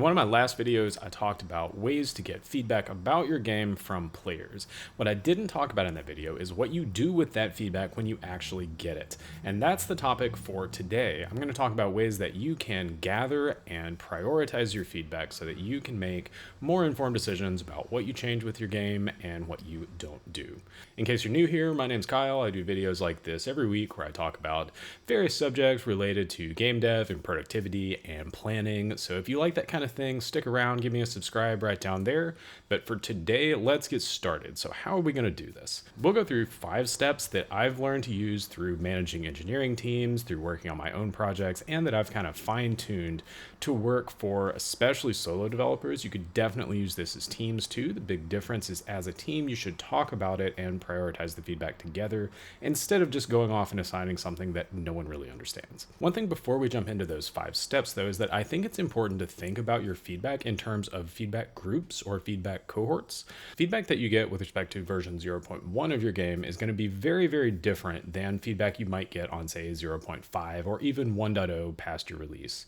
one of my last videos, I talked about ways to get feedback about your game from players. What I didn't talk about in that video is what you do with that feedback when you actually get it. And that's the topic for today. I'm going to talk about ways that you can gather and prioritize your feedback so that you can make more informed decisions about what you change with your game and what you don't do. In case you're new here, my name's Kyle. I do videos like this every week where I talk about various subjects related to game dev and productivity and planning. So if you like that kind of thing, stick around, give me a subscribe right down there. But for today, let's get started. So how are we going to do this? We'll go through 5 steps that I've learned to use through managing engineering teams, through working on my own projects, and that I've kind of fine-tuned to work for especially solo developers. You could definitely use this as teams too. The big difference is as a team, you should talk about it and prioritize the feedback together instead of just going off and assigning something that no one really understands. One thing before we jump into those 5 steps though is that I think it's important to think about your feedback in terms of feedback groups or feedback cohorts. Feedback that you get with respect to version 0.1 of your game is going to be very, very different than feedback you might get on say 0.5 or even 1.0 past your release.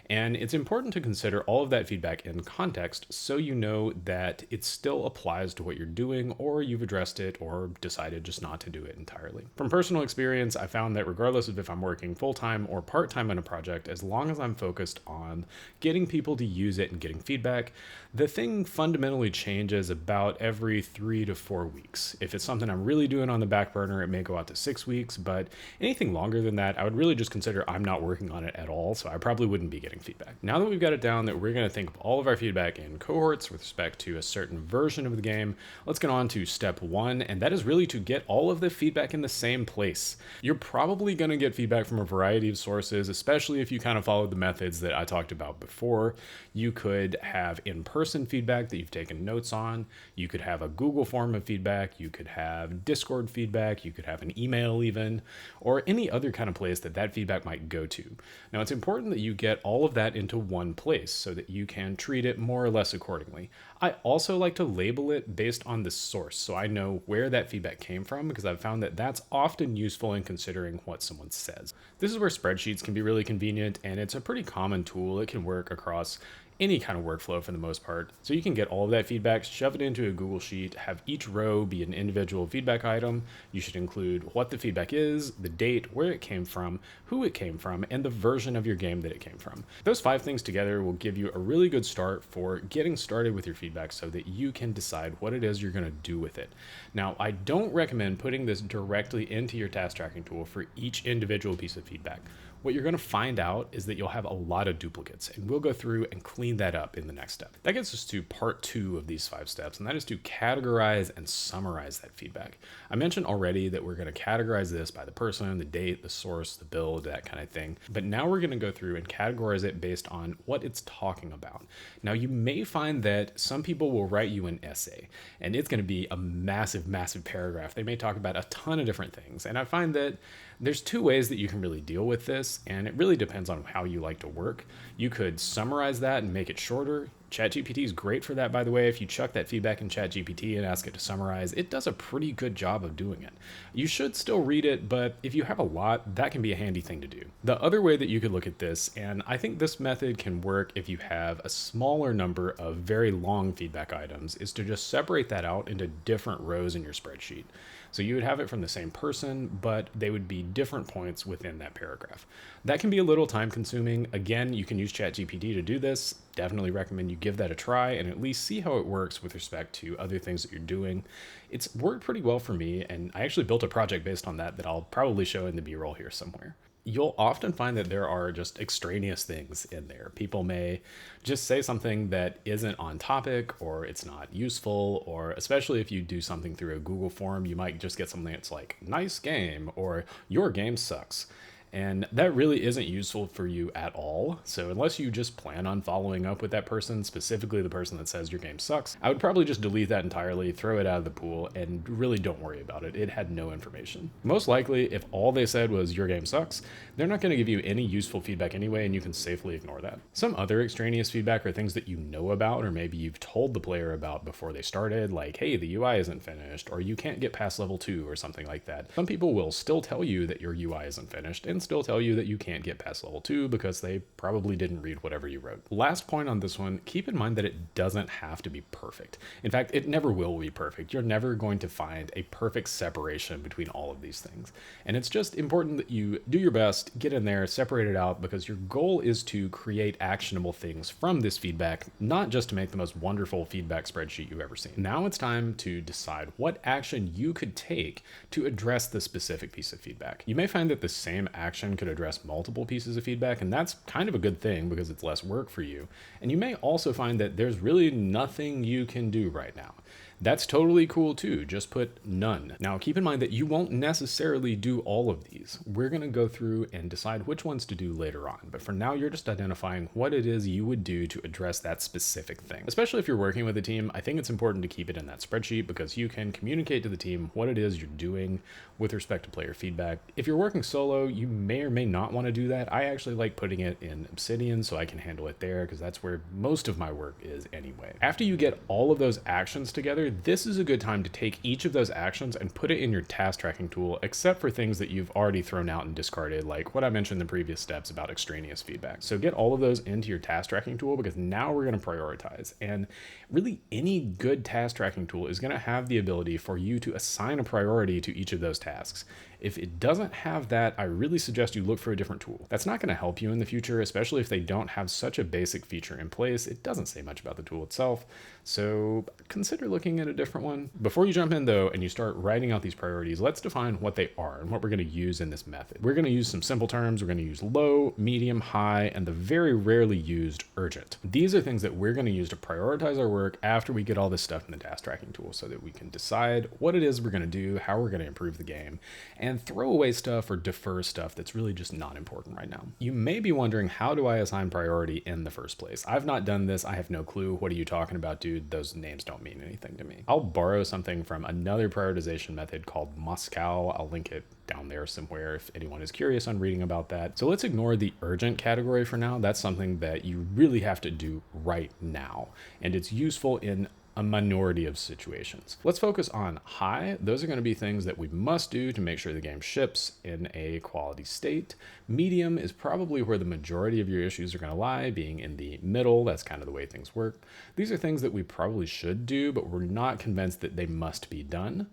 And it's important to consider all of that feedback in context so you know that it still applies to what you're doing, or you've addressed it or decided just not to do it entirely. From personal experience, I found that regardless of if I'm working full-time or part-time on a project, as long as I'm focused on getting people to use it and getting feedback, the thing fundamentally changes about every 3 to 4 weeks. If it's something I'm really doing on the back burner, it may go out to 6 weeks, but anything longer than that, I would really just consider I'm not working on it at all, so I probably wouldn't be getting feedback. Now that we've got it down that we're going to think of all of our feedback in cohorts with respect to a certain version of the game, let's get on to step 1, and that is really to get all of the feedback in the same place. You're probably going to get feedback from a variety of sources, especially if you kind of follow the methods that I talked about before. You could have in-person feedback that you've taken notes on. You could have a Google form of feedback. You could have Discord feedback. You could have an email even, or any other kind of place that feedback might go to. Now, it's important that you get all of that into one place so that you can treat it more or less accordingly. I also like to label it based on the source, so I know where that feedback came from, because I've found that that's often useful in considering what someone says. This is where spreadsheets can be really convenient, and it's a pretty common tool. It can work across any kind of workflow for the most part. So you can get all of that feedback, shove it into a Google Sheet, have each row be an individual feedback item. You should include what the feedback is, the date, where it came from, who it came from, and the version of your game that it came from. Those 5 things together will give you a really good start for getting started with your feedback so that you can decide what it is you're going to do with it. Now, I don't recommend putting this directly into your task tracking tool for each individual piece of feedback. What you're going to find out is that you'll have a lot of duplicates, and we'll go through and clean that up in the next step. That gets us to part 2 of these 5 steps, and that is to categorize and summarize that feedback. I mentioned already that we're going to categorize this by the person, the date, the source, the build, that kind of thing. But now we're going to go through and categorize it based on what it's talking about. Now, you may find that some people will write you an essay, and it's going to be a massive, massive paragraph. They may talk about a ton of different things, and I find that there's 2 ways that you can really deal with this, and it really depends on how you like to work. You could summarize that and make it shorter. ChatGPT is great for that, by the way. If you chuck that feedback in ChatGPT and ask it to summarize, it does a pretty good job of doing it. You should still read it, but if you have a lot, that can be a handy thing to do. The other way that you could look at this, and I think this method can work if you have a smaller number of very long feedback items, is to just separate that out into different rows in your spreadsheet. So you would have it from the same person, but they would be different points within that paragraph. That can be a little time consuming. Again, you can use ChatGPT to do this. Definitely recommend you give that a try and at least see how it works with respect to other things that you're doing. It's worked pretty well for me, and I actually built a project based on that I'll probably show in the B-roll here somewhere. You'll often find that there are just extraneous things in there. People may just say something that isn't on topic, or it's not useful, or especially if you do something through a Google form, you might just get something that's like, nice game, or your game sucks. And that really isn't useful for you at all. So unless you just plan on following up with that person, specifically the person that says your game sucks, I would probably just delete that entirely, throw it out of the pool, and really don't worry about it. It had no information. Most likely, if all they said was your game sucks, they're not going to give you any useful feedback anyway, and you can safely ignore that. Some other extraneous feedback are things that you know about, or maybe you've told the player about before they started, like, hey, the UI isn't finished, or you can't get past level 2, or something like that. Some people will still tell you that your UI isn't finished, and still tell you that you can't get past level 2 because they probably didn't read whatever you wrote. Last point on this one, keep in mind that it doesn't have to be perfect. In fact, it never will be perfect. You're never going to find a perfect separation between all of these things. And it's just important that you do your best, get in there, separate it out, because your goal is to create actionable things from this feedback, not just to make the most wonderful feedback spreadsheet you've ever seen. Now it's time to decide what action you could take to address the specific piece of feedback. You may find that the same action could address multiple pieces of feedback, and that's kind of a good thing because it's less work for you. And you may also find that there's really nothing you can do right now. That's totally cool too, just put none. Now keep in mind that you won't necessarily do all of these. We're gonna go through and decide which ones to do later on, but for now you're just identifying what it is you would do to address that specific thing. Especially if you're working with a team, I think it's important to keep it in that spreadsheet because you can communicate to the team what it is you're doing with respect to player feedback. If you're working solo, you may or may not want to do that. I actually like putting it in Obsidian so I can handle it there because that's where most of my work is anyway. After you get all of those actions together, this is a good time to take each of those actions and put it in your task tracking tool, except for things that you've already thrown out and discarded, like what I mentioned in the previous steps about extraneous feedback. So get all of those into your task tracking tool because now we're going to prioritize. And really any good task tracking tool is going to have the ability for you to assign a priority to each of those tasks. If it doesn't have that, I really suggest you look for a different tool. That's not going to help you in the future, especially if they don't have such a basic feature in place. It doesn't say much about the tool itself, so consider looking at a different one. Before you jump in though, and you start writing out these priorities, let's define what they are and what we're going to use in this method. We're going to use some simple terms. We're going to use low, medium, high, and the very rarely used urgent. These are things that we're going to use to prioritize our work after we get all this stuff in the task tracking tool so that we can decide what it is we're going to do, how we're going to improve the game, and throw away stuff or defer stuff that's really just not important right now. You may be wondering, how do I assign priority in the first place? I've not done this. I have no clue. What are you talking about, dude? Those names don't mean anything to me. I'll borrow something from another prioritization method called Moscow. I'll link it down there somewhere if anyone is curious on reading about that. So let's ignore the urgent category for now. That's something that you really have to do right now, and it's useful in a minority of situations. Let's focus on high. Those are going to be things that we must do to make sure the game ships in a quality state. Medium is probably where the majority of your issues are going to lie, being in the middle. That's kind of the way things work. These are things that we probably should do, but we're not convinced that they must be done.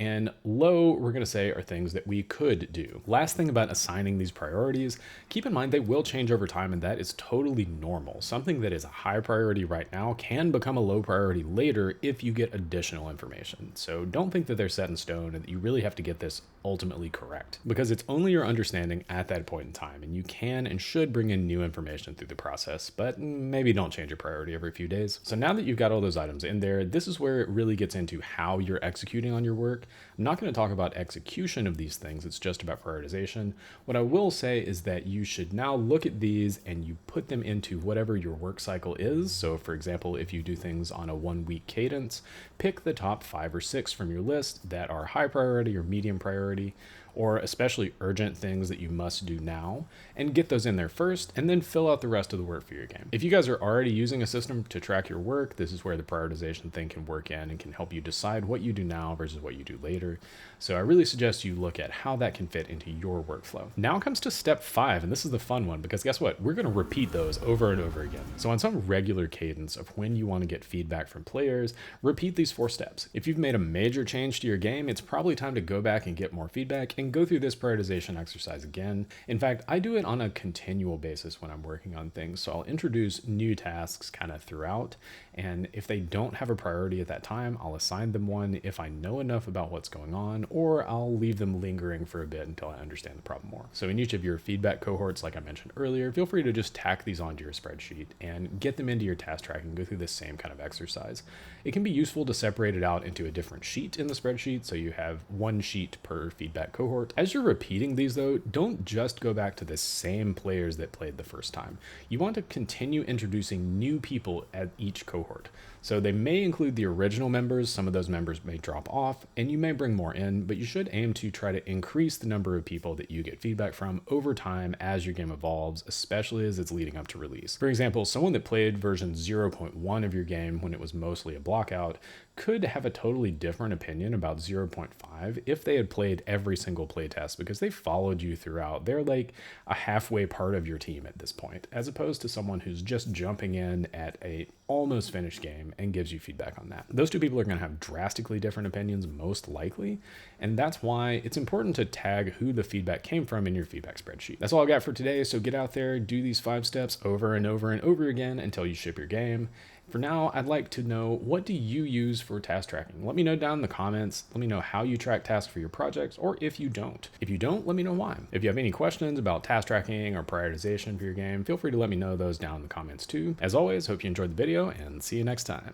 And low, we're going to say, are things that we could do. Last thing about assigning these priorities, keep in mind they will change over time, and that is totally normal. Something that is a high priority right now can become a low priority later if you get additional information. So don't think that they're set in stone and that you really have to get this ultimately correct, because it's only your understanding at that point in time, and you can and should bring in new information through the process, but maybe don't change your priority every few days. So now that you've got all those items in there, this is where it really gets into how you're executing on your work. I'm not going to talk about execution of these things. It's just about prioritization. What I will say is that you should now look at these and you put them into whatever your work cycle is. So for example, if you do things on a 1-week cadence, pick the top 5 or 6 from your list that are high priority or medium priority, or especially urgent things that you must do now, and get those in there first, and then fill out the rest of the work for your game. If you guys are already using a system to track your work, this is where the prioritization thing can work in and can help you decide what you do now versus what you do later. So I really suggest you look at how that can fit into your workflow. Now comes to step 5, and this is the fun one, because guess what? We're gonna repeat those over and over again. So on some regular cadence of when you wanna get feedback from players, repeat these 4 steps. If you've made a major change to your game, it's probably time to go back and get more feedback and go through this prioritization exercise again. In fact, I do it on a continual basis when I'm working on things. So I'll introduce new tasks kind of throughout. And if they don't have a priority at that time, I'll assign them one if I know enough about what's going on, or I'll leave them lingering for a bit until I understand the problem more. So in each of your feedback cohorts, like I mentioned earlier, feel free to just tack these onto your spreadsheet and get them into your task tracking, go through this same kind of exercise. It can be useful to separate it out into a different sheet in the spreadsheet, so you have one sheet per feedback cohort. As you're repeating these though, don't just go back to the same players that played the first time. You want to continue introducing new people at each cohort. So they may include the original members, some of those members may drop off, and you may bring more in, but you should aim to try to increase the number of people that you get feedback from over time as your game evolves, especially as it's leading up to release. For example, someone that played version 0.1 of your game when it was mostly a blockout could have a totally different opinion about 0.5 if they had played every single single playtest because they followed you throughout. They're like a halfway part of your team at this point, as opposed to someone who's just jumping in at a almost finished game and gives you feedback on that. Those two people are going to have drastically different opinions, most likely, and that's why it's important to tag who the feedback came from in your feedback spreadsheet. That's all I got for today, so get out there, do these 5 steps over and over and over again until you ship your game. For now, I'd like to know, what do you use for task tracking? Let me know down in the comments. Let me know how you track tasks for your projects, or if you don't. If you don't, let me know why. If you have any questions about task tracking or prioritization for your game, feel free to let me know those down in the comments too. As always, hope you enjoyed the video, and see you next time.